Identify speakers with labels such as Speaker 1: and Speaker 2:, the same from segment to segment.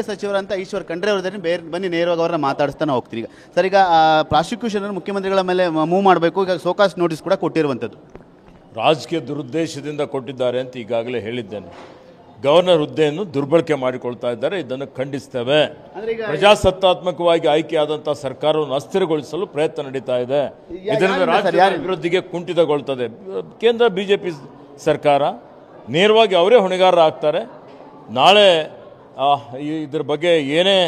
Speaker 1: ಸಚಿವರಂತ ಈಶ್ವರ್ ಖಂಡ್ರೆ ಅವರದನ್ನು ಬನ್ನಿ ನೇರವಾಗಿ ಅವರನ್ನ ಮಾತಾಡಿಸ್ತಾನೆ ಹೋಗ್ತೀರಿ. ಈಗ ಸರ್, ಈಗ ಪ್ರಾಸಿಕ್ಯೂಷನ್ ಮುಖ್ಯಮಂತ್ರಿಗಳ ಮೇಲೆ ಮೂವ್ ಮಾಡಬೇಕು, ಈಗ ಸೋಕಾಸ್ ನೋಟಿಸ್ ಕೂಡ ಕೊಟ್ಟಿರುವಂಥದ್ದು
Speaker 2: ರಾಜಕೀಯ ದುರುದ್ದೇಶದಿಂದ ಕೊಟ್ಟಿದ್ದಾರೆ ಅಂತ ಈಗಾಗಲೇ ಹೇಳಿದ್ದೇನೆ. ಗವರ್ನರ್ ಹುದ್ದೆಯನ್ನು ದುರ್ಬಳಕೆ ಮಾಡಿಕೊಳ್ತಾ ಇದ್ದಾರೆ, ಇದನ್ನು ಖಂಡಿಸ್ತೇವೆ. ಪ್ರಜಾಸತ್ತಾತ್ಮಕವಾಗಿ ಆಯ್ಕೆಯಾದಂಥ ಸರ್ಕಾರವನ್ನು ಅಸ್ಥಿರಗೊಳಿಸಲು ಪ್ರಯತ್ನ ನಡೀತಾ ಇದೆ. ಇದರಿಂದ ರಾಜ್ಯದ ಅಭಿವೃದ್ಧಿಗೆ ಕುಂಠಿತಗೊಳ್ತದೆ. ಕೇಂದ್ರ ಬಿಜೆಪಿ ಸರ್ಕಾರ ನೇರವಾಗಿ ಅವರೇ ಹೊಣೆಗಾರರ ಆಗ್ತಾರೆ. ನಾಳೆ ಇದ್ರ ಬಗ್ಗೆ ಏನೇ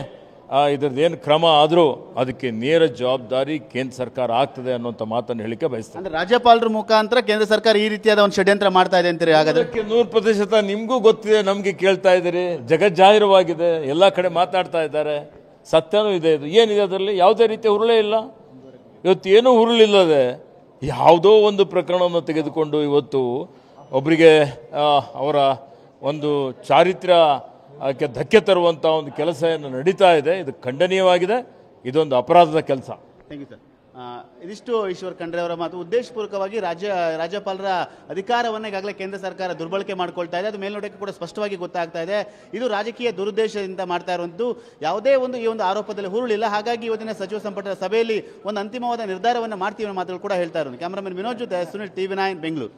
Speaker 2: ಇದ್ರದ್ದೇನು ಕ್ರಮ ಆದರೂ ಅದಕ್ಕೆ ನೇರ ಜವಾಬ್ದಾರಿ ಕೇಂದ್ರ ಸರ್ಕಾರ ಆಗ್ತದೆ ಅನ್ನೋಂಥ ಮಾತನ್ನು ಹೇಳಿಕೆ ಬಯಸ್ತೇನೆ.
Speaker 1: ಅಂದರೆ ರಾಜ್ಯಪಾಲರ ಮುಖಾಂತರ ಕೇಂದ್ರ ಸರ್ಕಾರ ಈ ರೀತಿಯಾದ ಒಂದು ಷಡ್ಯಂತ್ರ ಮಾಡ್ತಾ ಇದೆ ಅಂತೀರಿ? ಹಾಗಾದ್ರೆ
Speaker 2: 100% ನಿಮಗೂ ಗೊತ್ತಿದೆ, ನಮಗೆ ಕೇಳ್ತಾ ಇದ್ದೀರಿ. ಜಗಜ್ಜಾಹಿರವಾಗಿದೆ, ಎಲ್ಲ ಕಡೆ ಮಾತಾಡ್ತಾ ಇದ್ದಾರೆ, ಸತ್ಯನೂ ಇದೆ. ಇದು ಏನಿದೆ ಅದರಲ್ಲಿ? ಯಾವುದೇ ರೀತಿಯ ಹುರುಳೇ ಇಲ್ಲ. ಇವತ್ತು ಏನೂ ಹುರುಳಿಲ್ಲದೆ ಯಾವುದೋ ಒಂದು ಪ್ರಕರಣವನ್ನು ತೆಗೆದುಕೊಂಡು ಇವತ್ತು ಒಬ್ಬರಿಗೆ ಅವರ ಒಂದು ಚಾರಿತ್ರ್ಯಕ್ಕೆ ಧಕ್ಕೆ ತರುವಂಥ ಒಂದು ಕೆಲಸ ಏನು ನಡೀತಾ ಇದೆ, ಇದು ಖಂಡನೀಯವಾಗಿದೆ. ಇದೊಂದು ಅಪರಾಧದ ಕೆಲಸ.
Speaker 1: Thank you sir. ಇದಿಷ್ಟು ಈಶ್ವರ್ ಖಂಡ್ರೆ ಅವರ ಮಾತು. ಉದ್ದೇಶಪೂರ್ವಕವಾಗಿ ರಾಜ್ಯಪಾಲರ ಅಧಿಕಾರವನ್ನು ಈಗಾಗಲೇ ಕೇಂದ್ರ ಸರ್ಕಾರ ದುರ್ಬಳಕೆ ಮಾಡ್ಕೊಳ್ತಾ ಇದೆ. ಅದು ಮೇಲ್ನೋಟಕ್ಕೆ ಕೂಡ ಸ್ಪಷ್ಟವಾಗಿ ಗೊತ್ತಾಗ್ತಾ ಇದೆ. ಇದು ರಾಜಕೀಯ ದುರುದ್ದೇಶದಿಂದ ಮಾಡ್ತಾ ಇರುವಂಥದ್ದು. ಯಾವುದೇ ಒಂದು ಈ ಒಂದು ಆರೋಪದಲ್ಲಿ ಹುರುಳಿಲ್ಲ. ಹಾಗಾಗಿ ಇವತ್ತಿನ ಸಚಿವ ಸಂಪುಟದ ಸಭೆಯಲ್ಲಿ ಒಂದು ಅಂತಿಮವಾದ ನಿರ್ಧಾರವನ್ನು ಮಾಡ್ತೀವಿ ಅನ್ನೋ ಮಾತುಗಳು ಕೂಡ ಹೇಳ್ತಾ ಇರೋದು. ಕ್ಯಾಮರಾಮನ್ ವಿನೋದ್ ಜೊತೆ ಸುನಿಲ್, TV9 ಬೆಂಗಳೂರು.